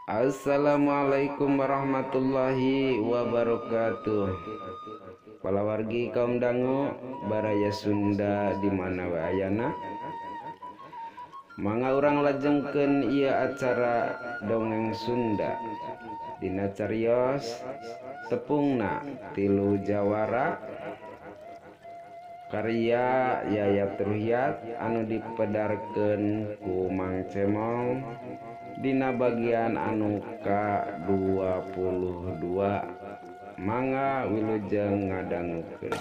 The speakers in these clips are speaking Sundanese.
Assalamualaikum warahmatullahi wabarakatuh. Para wargi kaum dangu baraya Sunda di mana wae ayana. Mangga urang lajengkeun ieu acara dongeng Sunda dina carios tepungna Tilu Jawara karya Yayat Ruhyat anu dipedarkeun ku Mang Cemong dina bagian anu ka-22. Mangga wilujeng ngadangukeun.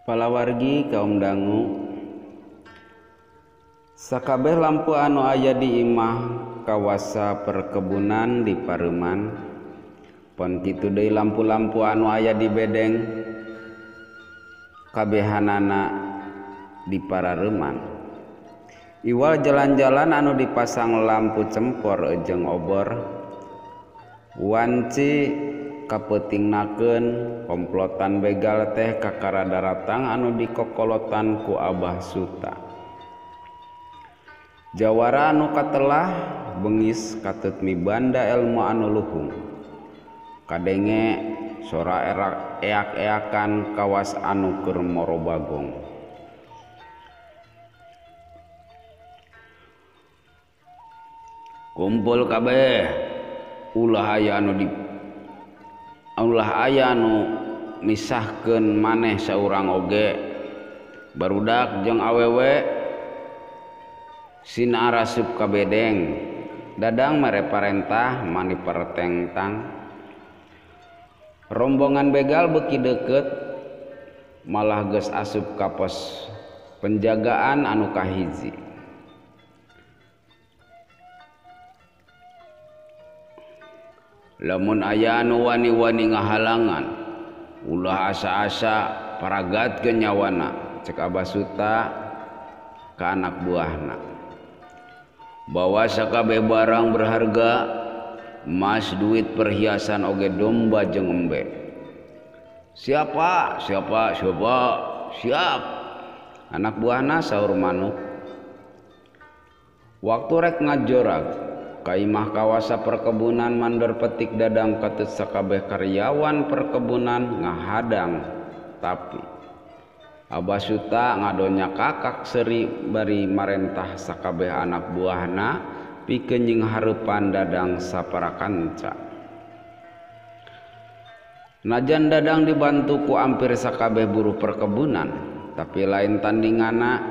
Palawargi kaum dangu, sakabeh lampu anu aya di imah kawasa perkebunan di Pareuman, pon kitu deui lampu-lampu anu aya di bedeng kabehanana di Parareuman. Iwal jalan-jalan anu dipasang lampu cempor jeung obor, wanci kapeutingnakeun komplotan begal teh kakarada ratang anu dikokolotan ku Abah Suta. Jawara anu katelah beungis katut mibanda elmu anu luhung, kadenge sora eak-eakan kawas anu keur moro bagong. Kumpul kabeh ulah aya anu misahkeun maneh saurang oge, barudak jeung awewe sina arasup ka bedeng. Dadang mere parentah mani pertengtang. Rombongan begal beuki deukeut malah geus asup ka pos penjagaan anu kahiji. Lamun aya anu wani-wani ngahalangan, ulah asa-asa paragatkeun nyawana, cek Abah Suta ka anak buahna. Bawa sakabeh barang berharga, emas, duit, perhiasan, oge domba jeung embe. Siap. Anak buahna saur manuk. Waktu rek ngajorag ka imah kawasa perkebunan mandor petik dadang katut sakabeh karyawan perkebunan ngahadang, tapi Abah Suta ngadonya kakak seri bari marentah sakabeh anak buahna pikeun nying hareupan dadang saparakanca. Najan dadang dibantu ku ampir sakabeh buruh perkebunan, tapi lain tandinganna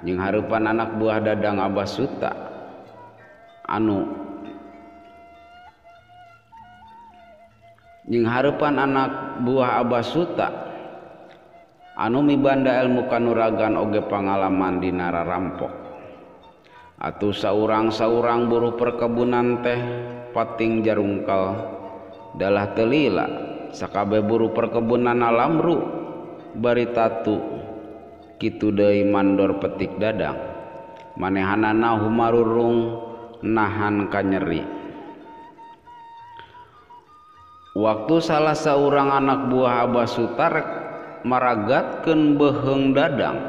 nying hareupan anak buah dadang Abah Suta anu mibanda ilmu kanuragan oge pangalaman dina rarampok. Atuh saurang-saurang buruh perkebunan teh pating jarungkal dalah telila sakabeh buruh perkebunan alamru bari tatu kitu deui mandor petik dadang manehanana humarurung nahan kanyeri. Waktu salah saurang anak buah Abah Suta rek maragatkeun beheung dadang,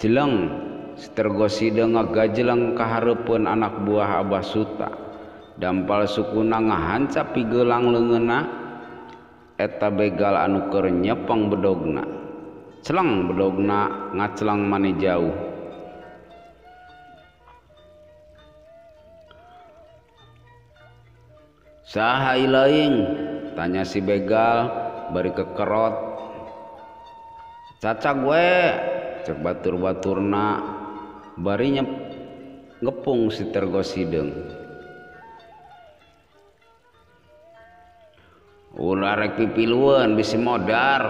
jeleng Sitergoside ngagajeleng ka hareupeun anak buah Abah Suta. Dampal sukuna ngahanca pigeulang leungeunna eta begal anu keur nyepeng bedogna. Celeng bedogna ngaceleng mani jauh. Saha ilaing? Tanya si begal bari kekerot. Cacag we, cek batur-baturna bari ngepung si Tergosideung. Ulah rek pipilueun bisi modar.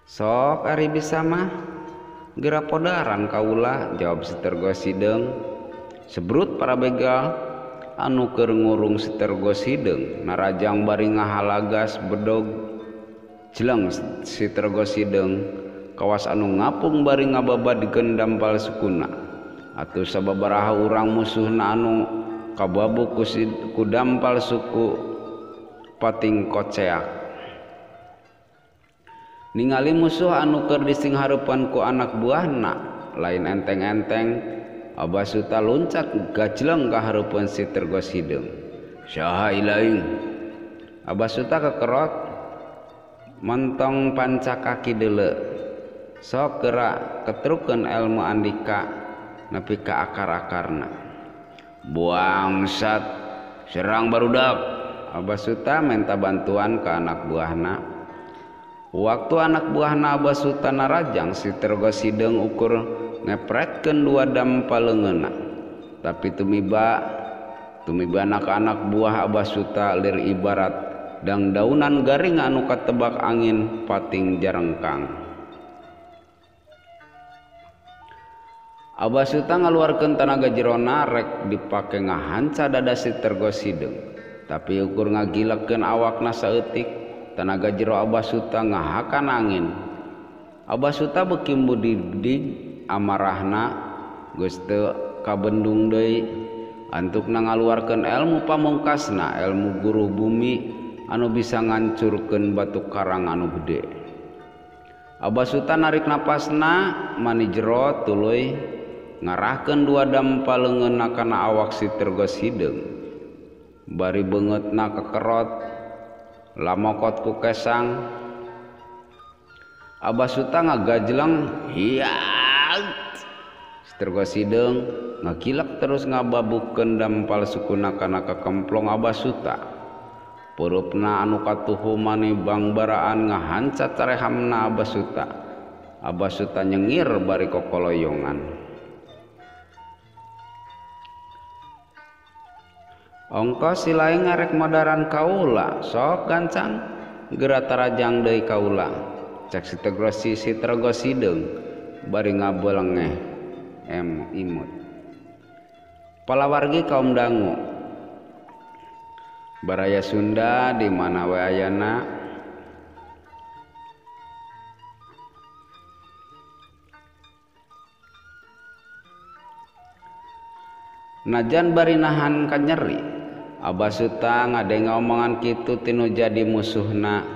Sok ari bisa mah geura podaran kaula, jawab si Tergosideung. Sebrut para begal anu keur ngurung si Tergosideung narajang bari ngahalagas bedog. Jeleng si Tergosideung kawas anu ngapung bari ngababadkeun dampal sukuna. Atuh sababaraha urang musuhna anu kababu ku dampal suku pating koceak. ningali musuh anu keur disingharepan ku anak buahna lain enteng-enteng Abah Suta loncat gajleng ka hareupeun si Tergos Hideung. Saha ilaing? Abah Suta kekerot mentong panca kaki deuleu. Sok geura ketrukeun ilmu andika nepi ka akar-akarna. Buangsat, serang barudak. Abah Suta minta bantuan ke anak buahna. Waktu anak buahna Abah Suta narajang si Tergos Hideung ukur ngepretkeun dua dampaleungeunna. Tapi tumiba anak-anak buah Abah Suta lir ibarat daunan garing anu katebak angin pating jarengkang. Abah Suta ngaluarkeun tenaga jerona rek dipake ngahanca dada si Tergos Hideung. Tapi ukur ngagilekeun awakna saeutik, tenaga jero Abah Suta ngahakan angin. Abah Suta beuki mudig-dig amarahna geus teu kabendung deui antukna ngaluarkeun ilmu pamungkasna, ilmu guru bumi anu bisa ngancurkeun batu karang anu gede. Abah Suta narik napasna mani jero tuluy ngarahkeun dua dampaleungeunna kana awak si Tergos Hideung. Bari beungeutna kekerot lamokot ku kesang. Abah Suta ngagajleng hiat. Si Tergos Hideung ngakilak terus ngababukeun dampal sukuna kana kekemplong Abah Suta. Peurupna anu katuhu mani bangbaraan ngahancat carehamna Abah Suta. Abah Suta nyengir bari kokoloyongan. Ongkos si lain ngarek modaran kaula, sok gancang geura tarajang deui kaula. Cek si Tergos Hideung bari ngabelengeh imut. Palawargi kaum dangu baraya Sunda di mana we ayana najan bari nahan ka nyeri. Abah Suta ngadenge omongan kitu tinu jadi musuhna.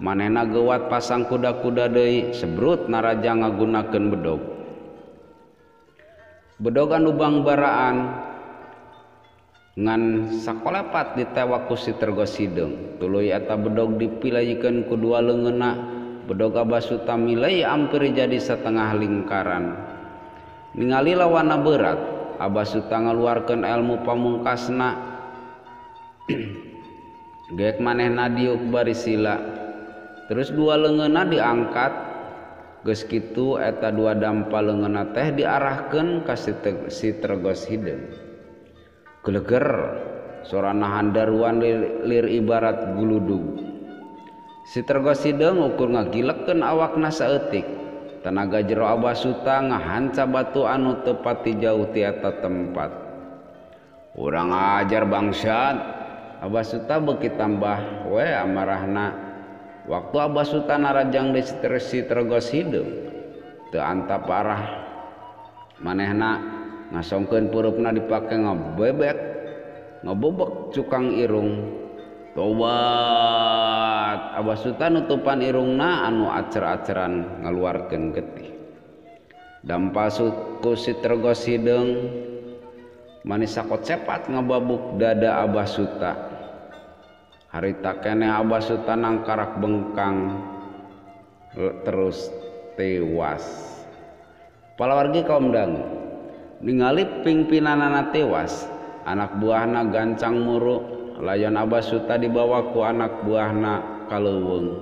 Manehna geuwat pasang kuda-kuda deui sebrut naraja ngagunakeun bedog. Bedog anu bangbaraan ngan sakolepat ditewak ku si Tergos Hideung. Tuluy eta bedog dipilayikeun ku dua leungeunna. Bedog Abah Suta milai ampir jadi setengah lingkaran. Ningali lawanna berat, Abah Suta ngaluarkeun ilmu pamungkasna. Geuk manehna diuk bari sila. Terus dua leungeunna diangkat. Geus kitu eta dua dampaleungeunna teh diarahkeun ka si Tergos Hideung. Geleger sorana handaruan lir ibarat guludug. Si Tergos Hideung ukur ngagilekeun awakna saeutik. Tenaga jero Abah Suta ngahanca batu anu teu pati jauh ti eta tempat. Urang ajar bangsat. Abah Suta beuki tambah we amarahna. Waktu Abah Suta narajang di si Tergos Hideung teu antap arah manehna ngasongkeun peurupna dipake ngabobek cukang irung. Tobat. Abah Suta nutupan irungna anu acer-aceran ngaluarkeun getih. Dampal suku si Tergos Hideung mani sakot cepat ngababuk dada Abah Suta. Harita keneh Abah Suta nangkarak bengkang terus tewas. Palawargi kaum dangu ningali pingpinanana tewas, anak buahna gancang muru layan Abah Suta dibawa ku anak buahna kaleuweung.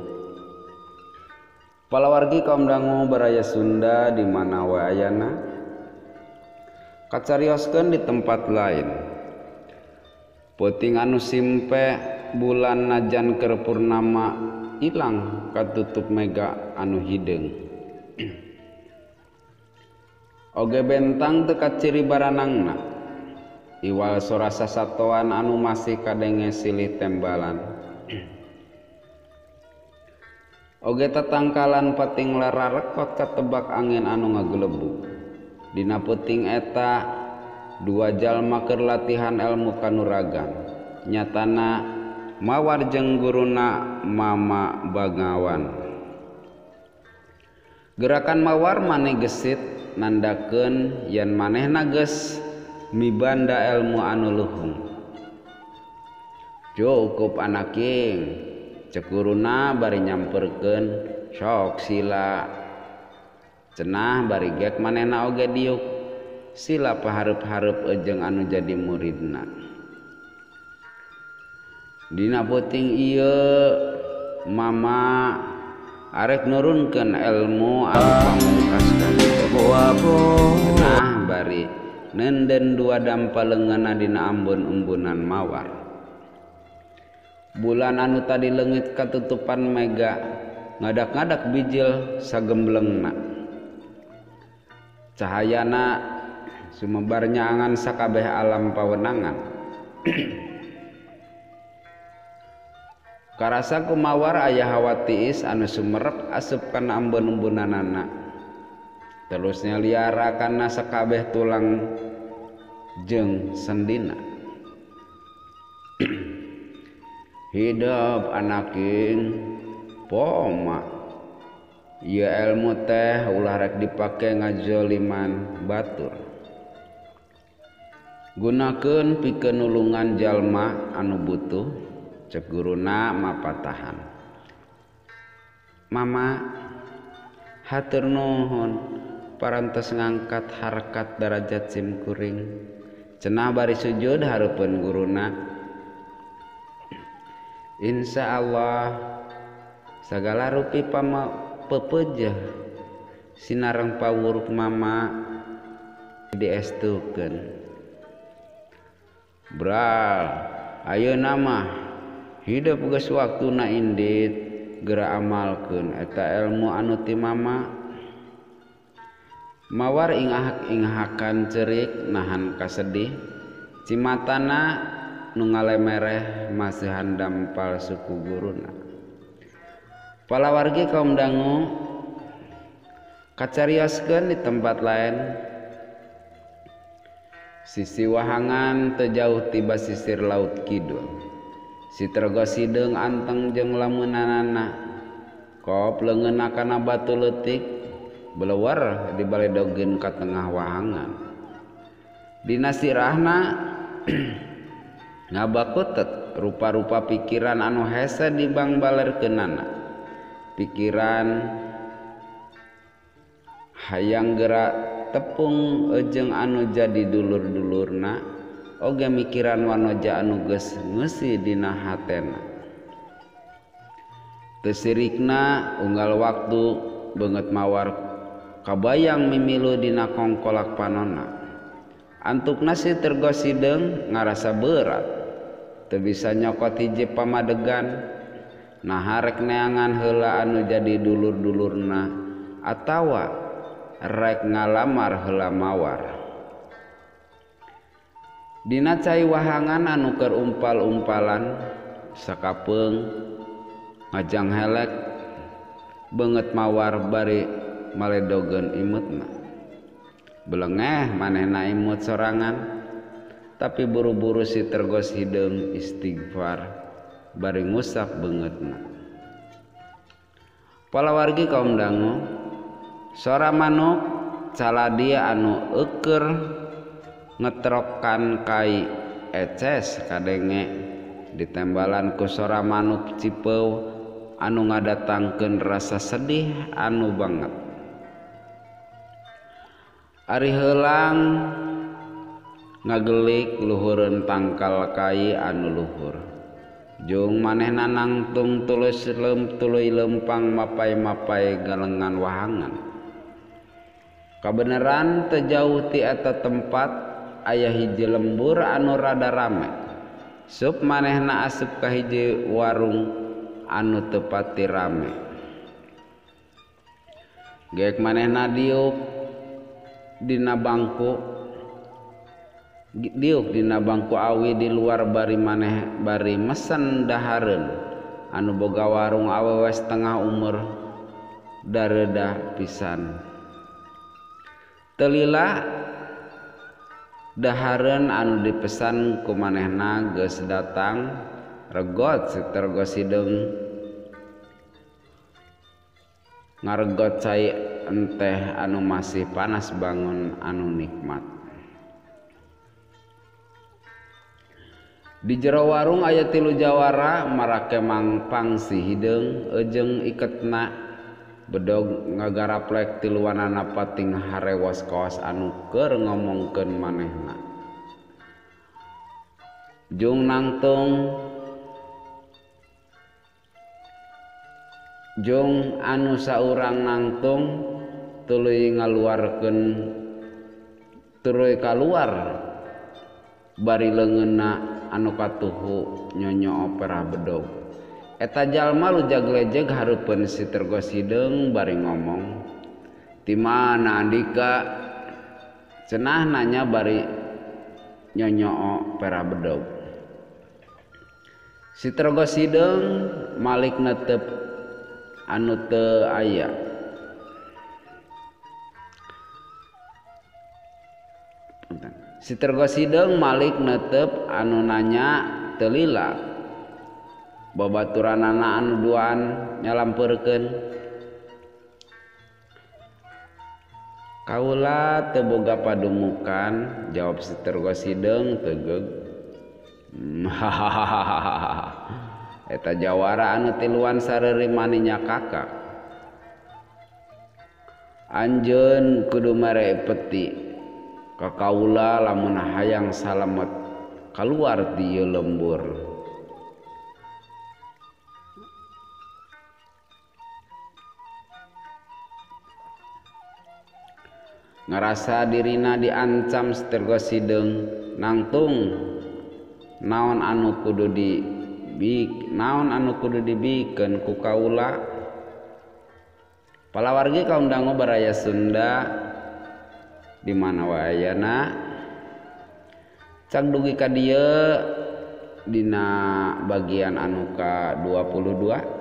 Palawargi kaum dangu baraya Sunda di mana we ayana kacarioskeun di tempat lain. Peuting anu simpe bulan najan keur purnama ilang katutup mega anu hideung. Oge bentang teu kaciri baranangna. Iwal sorasa satoan anu masih kadenge silih tembalan. Oge tatangkalan pating lararekot katebak angin anu ngagelebuk. Dina peuting eta dua jalma keur latihan ilmu kanuragan. Nyatana mawar jeung guruna Mama Bagawan. Gerakan mawar maneh gesit nandakeun yen manehna geus mibanda ilmu anu luhung. Cukup anaking, cek guruna bari nyamperkeun, sok sila. Cenah bari gek manehna oge diuk, sila pahareup-hareup ejeng anu jadi muridna. Dina peuting ieu mama arek nurunkeun ilmu anu pamungkas ka hideuk. Cenah bari nenden dua dampaleungeunna dina ambon-embunan mawar. Bulan anu tadi leungit katutupan mega ngadak-ngadak bijil sagemblengna. Cahayana sumebar nyaangan sakabeh alam pawenangan. Karasa ku mawar aya hawa tiis anu sumerep asup kana ambon-embunanana. Telusnya liara kana sakabeh tulang jeung sendina. Hidup anaking poma ieu ilmu teh ulah rek dipake ngajoliman batur. Gunakeun pikeun nulungan jalma anu butuh, cek guruna mapatahan. Mama hatur nuhun parantos ngangkat harkat derajat simkuring. Cenah bari sujud hareupeun guruna. Insya Allah segala rupi pepejeh sinareng pawuruk mama diestukeun. Bral ayeuna mah hidup geus waktuna indit geura amalkeun eta ilmu anu ti mama. Mawar ingah-ingahakan cerik nahan kasedih cimatana nu ngalemereh maseuhan dampal suku guruna. Palawargi kaum dangu kacarioskeun di tempat lain. Sisi wahangan teu jauh ti basisir laut kidul. Sitergo sideung anteng jeung lamunanana. Kop leungeunna kana batu leutik beleuwer dibaledogeun ka tengah wahangan. Dina sirahna ngabakutet rupa-rupa pikiran anu hese dibangbalerkeunana. Pikiran hayang geura tepung ejeng anu jadi dulur-dulurna, oge mikiran wanoja anu geus ngeusi dina hatena. Teu sirikna unggal waktu beungeut mawar kabayang mimilu dina kongkolak panonna. Antukna si tergo sideung ngarasa berat, teu bisa nyokot hiji pamadegan, nah rek neangan heula anu jadi dulur-dulurna atawa rek ngalamar heula mawar. Dina cai wahangan anu keur umpal-umpalan sakapeung ngajang helek beungeut mawar bari maledogeun imutna. Belengeh manehna imut sorangan, tapi buru-buru si tergos hideung istighfar bari ngusap beungeutna. Palawargi kaum dangu, sora manuk caladi anu euker ngetrokan kai eces kadenge ditembalan ku sora manuk cipeu anu ngadatangkeun rasa sedih anu banget. Ari heulang ngagelik luhureun tangkal kai anu luhur. Jeung manehna nangtung tuluy lempang mapai-mapai galengan wahangan. Kabeneran teu jauh ti eta tempat aya hiji lembur anu rada rame. Sup manehna asup ka hiji warung anu teu pati rame. Geuk manehna diuk dina bangku awi di luar bari mesen dahareun anu boga warung awewe setengah umur dareudah pisan. Telila dahareun anu dipesan ku manehna geus datang regot sitergo sideung ngaregot cai enteh anu masih panas bangun anu nikmat. Di jero warung aya 3 jawara marake mangpang si hideung ejeng iketna bedog ngagaraplek tiluanana pating harewas kaos anu keur ngomongkeun manehna. Jung nangtung jung anu saurang nangtung tuluy kaluar bari leungeunna anu katuhu nyonyo opera bedog. Eta jalma lujag-lejeg hareupeun si Tergos Hideung bari ngomong, "Ti mana Andika?" Cenah nanya bari nyonyo opera bedog. Si Tergos Hideung malik netep anu teu aya. Si Tergos Hideung malik netep anu nanya teu lila. Babaturanana anu duaan nyalampeurkeun. "Kaula teu boga padumukan," jawab si Tergos Hideung tegeug. Eta jawara anu tiluan sareureum maninya kakak. "Anjeun kudu mere peti ka kaula lamun hayang salamet kaluar ti ieu lembur." Ngarasa dirina diancam si Tergos Hideung nangtung naon anu kudu dibikeun ku kaula. Palawargi kaum dangu baraya Sunda di mana wae ayana cak dugi ka dieu dina bagian anu ka-22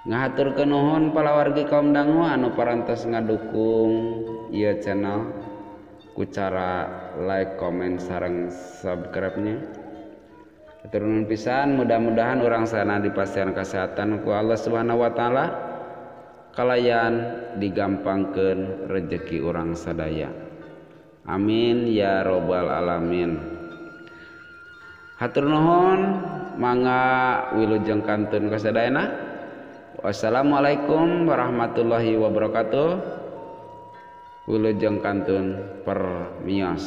ngahaturkeun nuhun palawargi kaum dangu anu parantos ngadukung ieu channel ku cara like, comment, sareng subscribe-nya. Hatur nuhun pisan, mudah-mudahan urang sana dipasihan kesehatan ku Allah Subhanahu wa taala kalayan digampangkeun rezeki urang sadaya. Amin ya robbal alamin. Hatur nuhun, mangga wilujeng kantun kasadayana. Wassalamualaikum warahmatullahi wabarakatuh. Wilujeng kantun permios.